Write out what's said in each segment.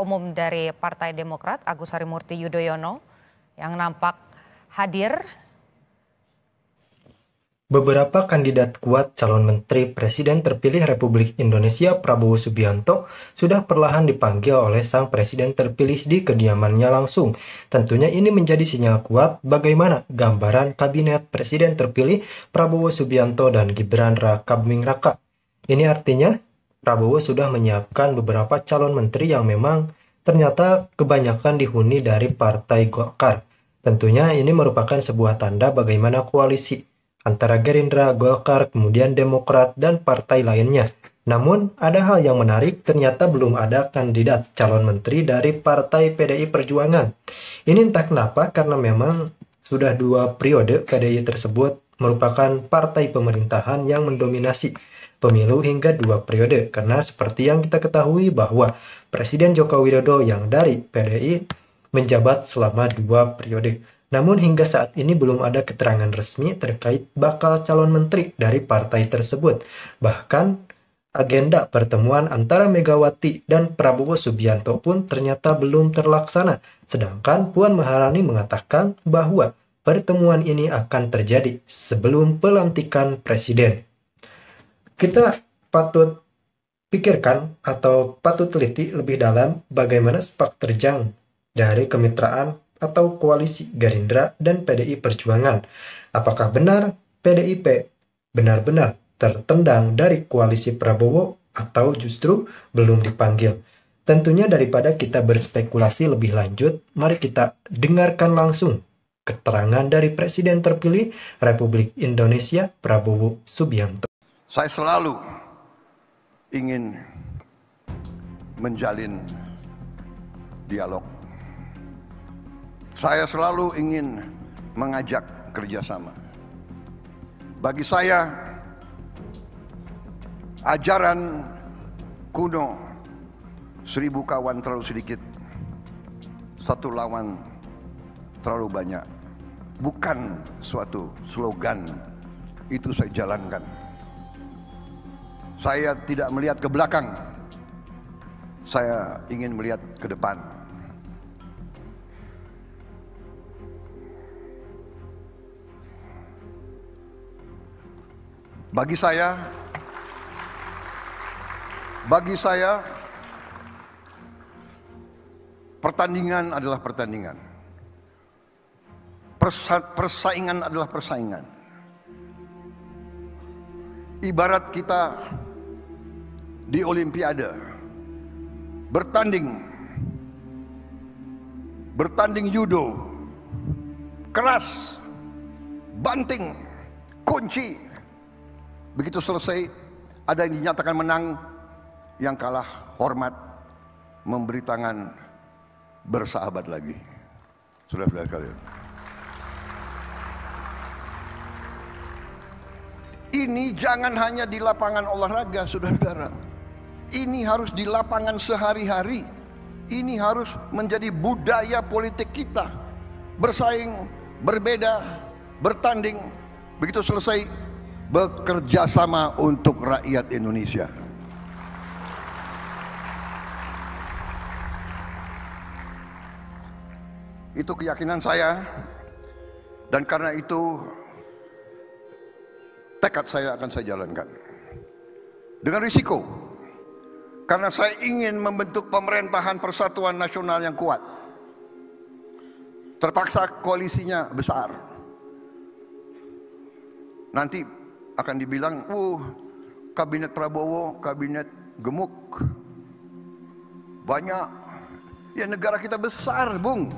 Umum dari Partai Demokrat, Agus Harimurti Yudhoyono, yang nampak hadir. Beberapa kandidat kuat calon Menteri Presiden terpilih Republik Indonesia Prabowo Subianto sudah perlahan dipanggil oleh sang Presiden terpilih di kediamannya langsung. Tentunya ini menjadi sinyal kuat bagaimana gambaran Kabinet Presiden terpilih Prabowo Subianto dan Gibran Raka Buming Raka. Ini artinya Prabowo sudah menyiapkan beberapa calon menteri yang memang ternyata kebanyakan dihuni dari Partai Golkar. Tentunya ini merupakan sebuah tanda bagaimana koalisi antara Gerindra, Golkar, kemudian Demokrat, dan partai lainnya. Namun, ada hal yang menarik, ternyata belum ada kandidat calon menteri dari partai PDI Perjuangan. Ini entah kenapa, karena memang sudah 2 periode PDI tersebut merupakan partai pemerintahan yang mendominasi pemilu hingga 2 periode. Karena seperti yang kita ketahui bahwa Presiden Joko Widodo yang dari PDI menjabat selama 2 periode. Namun hingga saat ini belum ada keterangan resmi terkait bakal calon menteri dari partai tersebut. Bahkan agenda pertemuan antara Megawati dan Prabowo Subianto pun ternyata belum terlaksana. Sedangkan Puan Maharani mengatakan bahwa pertemuan ini akan terjadi sebelum pelantikan presiden. Kita patut pikirkan atau patut teliti lebih dalam bagaimana sepak terjang dari kemitraan atau koalisi Gerindra dan PDI Perjuangan. Apakah benar PDIP benar-benar tertendang dari koalisi Prabowo atau justru belum dipanggil? Tentunya daripada kita berspekulasi lebih lanjut, mari kita dengarkan langsung keterangan dari Presiden terpilih Republik Indonesia Prabowo Subianto. Saya selalu ingin menjalin dialog. Saya selalu ingin mengajak kerjasama. Bagi saya, ajaran kuno 1000 kawan terlalu sedikit, 1 lawan terlalu banyak, bukan suatu slogan. Itu saya jalankan. Saya tidak melihat ke belakang, saya ingin melihat ke depan. Bagi saya, pertandingan adalah pertandingan. Persaingan adalah persaingan. Ibarat kita di Olimpiade bertanding judo, keras, banting, kunci. Begitu selesai, ada yang dinyatakan menang, yang kalah hormat, memberi tangan, bersahabat lagi. Saudara-saudara sekalian, ini jangan hanya di lapangan olahraga, saudara-saudara. Ini harus di lapangan sehari-hari. Ini harus menjadi budaya politik kita. Bersaing, berbeda, bertanding. Begitu selesai, bekerja sama untuk rakyat Indonesia. Itu keyakinan saya, dan karena itu tekad saya akan saya jalankan dengan risiko, karena saya ingin membentuk pemerintahan persatuan nasional yang kuat. Terpaksa koalisinya besar, nanti akan dibilang, kabinet Prabowo, kabinet gemuk, banyak. Ya, negara kita besar, Bung.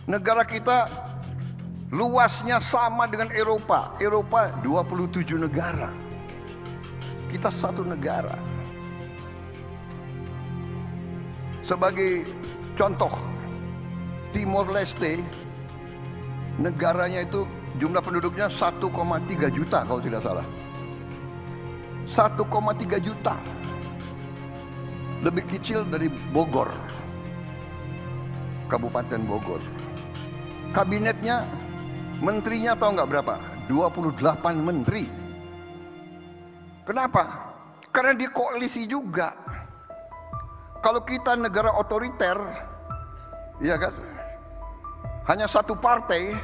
Negara kita luasnya sama dengan Eropa. Eropa 27 negara. Kita 1 negara. Sebagai contoh, Timor Leste, negaranya itu jumlah penduduknya 1,3 juta kalau tidak salah. 1,3 juta. Lebih kecil dari Bogor, Kabupaten Bogor. Kabinetnya, menterinya tahu nggak berapa? 28 menteri. Kenapa? Karena di koalisi juga. Kalau kita negara otoriter, ya kan, hanya satu partai,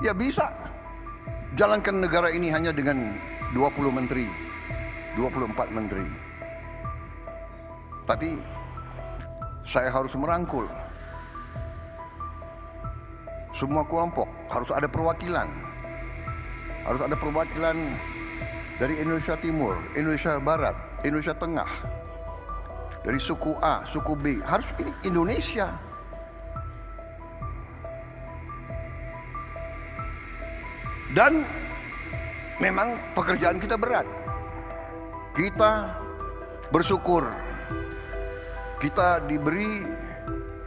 ya bisa jalankan negara ini hanya dengan 20 menteri, 24 menteri. Tapi saya harus merangkul semua kelompok, harus ada perwakilan. Harus ada perwakilan dari Indonesia Timur, Indonesia Barat, Indonesia Tengah, dari suku A, suku B. Harus ini Indonesia. Dan memang pekerjaan kita berat. Kita bersyukur kita diberi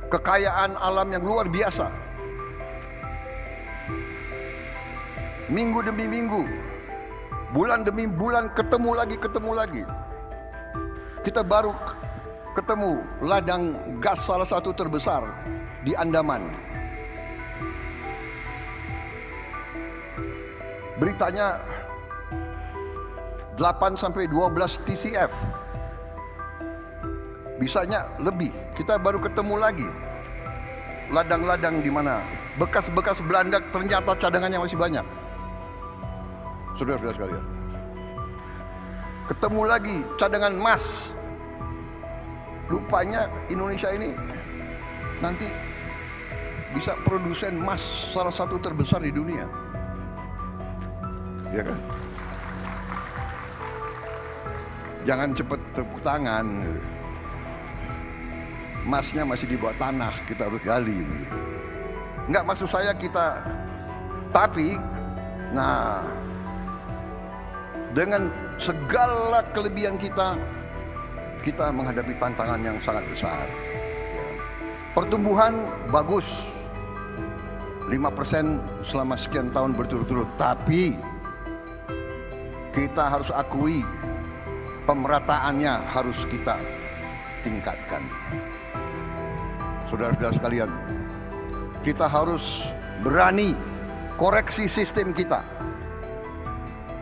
kekayaan alam yang luar biasa. Minggu demi minggu, bulan demi bulan, ketemu lagi. Kita baru ketemu ladang gas salah satu terbesar di Andaman. Beritanya 8-12 TCF. Bisanya lebih. Kita baru ketemu lagi ladang-ladang di mana bekas-bekas Belanda, ternyata cadangannya masih banyak. Saudara-saudara sekalian, ketemu lagi cadangan emas. Rupanya Indonesia ini nanti bisa produsen emas salah satu terbesar di dunia, ya kan? Jangan cepat tepuk tangan. Emasnya masih di bawah tanah, kita harus gali. Enggak, maksud saya kita, tapi nah, dengan segala kelebihan kita menghadapi tantangan yang sangat besar. Pertumbuhan bagus, 5% selama sekian tahun berturut-turut. Tapi kita harus akui, pemerataannya harus kita tingkatkan. Saudara-saudara sekalian, kita harus berani koreksi sistem kita.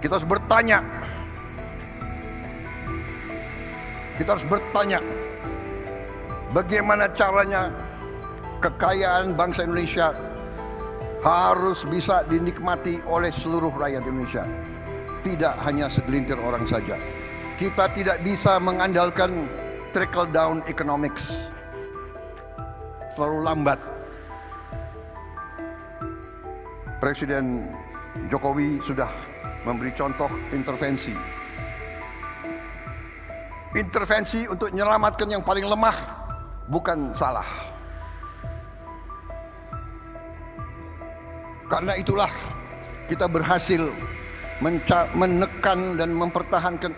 Kita harus bertanya. Kita harus bertanya, bagaimana caranya kekayaan bangsa Indonesia harus bisa dinikmati oleh seluruh rakyat Indonesia, tidak hanya segelintir orang saja. Kita tidak bisa mengandalkan trickle down economics, terlalu lambat. Presiden Jokowi sudah memberi contoh intervensi untuk menyelamatkan yang paling lemah, bukan salah. Karena itulah kita berhasil menekan dan mempertahankan